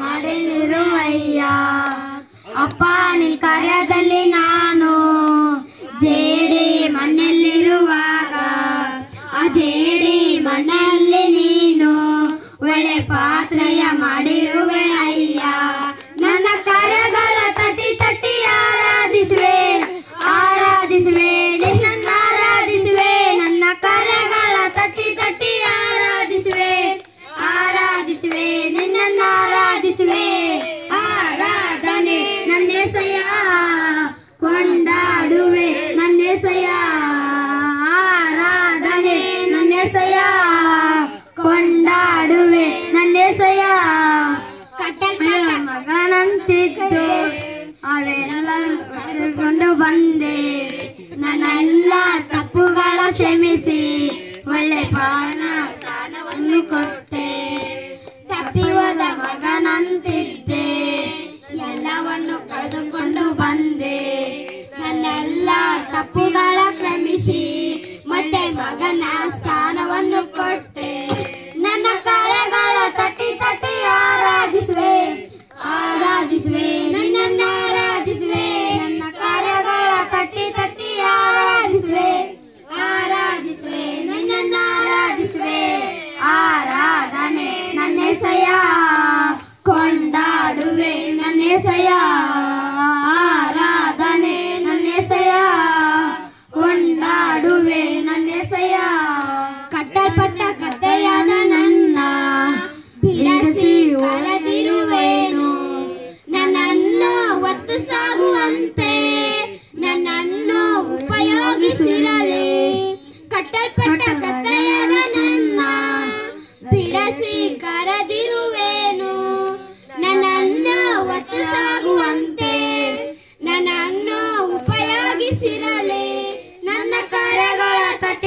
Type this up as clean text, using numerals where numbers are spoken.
ಮಾಡಿರುವಯ್ಯ. ಅಪ್ಪ ನಿನ್ ಕಾರ್ಯದಲ್ಲಿ ನಾನು ಜೇಡಿ ಮಣ್ಣಲ್ಲಿರುವಾಗ ಆ ಜೇಡಿ ಮಣ್ಣಲ್ಲಿ ನೀನು ಒಳ್ಳೆ ಪಾತ್ರೆಯ ಮಾಡಿರುವೆ ಅಯ್ಯ. ನನ್ನ ಕಾರ್ಯಗಳ ತಟ್ಟಿ ತಟ್ಟಿ ಆರಾಧಿಸುವೆ ಆರಾಧಿಸುವೆ ನಿನ್ನನ್ನು ಆರಾಧಿಸುವೆ. ನನ್ನ ಕಾರ್ಯಗಳ ತಟ್ಟಿ ತಟ್ಟಿ ಆರಾಧಿಸುವೆ ಆರಾಧಿಸುವೆ ನಿನ್ನನ್ನು ಆರಾಧಿಸುವೆ. ಆರಾಧನೆ ನನ್ನೆಸೆಯ ಕೊಂಡಾಡುವೆ ನನ್ನೆಸೆಯ. ಆರಾಧನೆ ನನ್ನೆಸೆಯ ಕೊಂಡಾಡುವೆ ನನ್ನೆಸೆಯ. ಕಟ್ಟಲ್ಪಟ್ಟ ಮಗನಂತಿದ್ದು ಅವೆಲ್ಲ ಕಳೆದುಕೊಂಡು ಬಂದೆ. ನನ್ನೆಲ್ಲ ತಪ್ಪುಗಳ ಕ್ಷಮಿಸಿ ಒಳ್ಳೆ ಪಾನ ಸ್ಥಾನವನ್ನು ಕೊಟ್ಟೆ. ತಪ್ಪಿಹೋದ ಮಗನಂತಿದ್ದೆ ಎಲ್ಲವನ್ನು ಕಳೆದುಕೊಂಡು ಬಂದೆ. ನನ್ನೆಲ್ಲ ತಪ್ಪುಗಳ ಕ್ಷಮಿಸಿ ಮತ್ತೆ ಮಗನ ಸ್ಥಾನವನ್ನು ಕೊಟ್ಟೆ. ನನ್ನ ಕಾರ್ಯಗಳ ತಟ್ಟಿ ತಟ್ಟಿ ಆರಾಧಿಸುವೆ ಆರಾಧಿಸುವೆ ನಿನ್ನನ್ನು ಆರಾಧಿಸುವೆ. ನನ್ನ ಕಾರ್ಯಗಳ ತಟ್ಟಿ ತಟ್ಟಿ ಆರಾಧಿಸುವೆ ಆರಾಧಿಸುವೆ ನಿನ್ನನ್ನು ಆರಾಧಿಸುವೆ. ಆರಾಧನೆ ನನ್ನೆಸೆಯ ಕೊಂಡಾಡುವೆ ನನ್ನೆಸೆಯ. ಆರಾಧನೆ ನನ್ನೆಸೆಯ ಕೊಂಡಾಡುವೆ ನನ್ನೆಸೆಯ. ಕಟ್ಟಲ್ಪಟ್ಟ ಕತ್ತೆಯಾದ ನನ್ನ ಬಿಡಿಸಿ ಹೊರದಿರುವೆನು. ನನ್ನನ್ನು ಒತ್ತು ಸಾಗುವಂತೆ ನನ್ನನ್ನು ಉಪಯೋಗಿಸಿರಲಿ. ಕಟ್ಟಲ್ಪಟ್ಟ ಕತ್ತೆಯಾದ ನನ್ನ ಬಿಡಿಸಿ ಕರೆದಿರುವೆನು. ನನ್ನನ್ನು ಒತ್ತು ಸಾಗುವಂತೆ ನನ್ನನ್ನು ಉಪಯೋಗಿಸಿರಲಿ. ನನ್ನ ಕಾರ್ಯಗಳ ತಟ್ಟಿ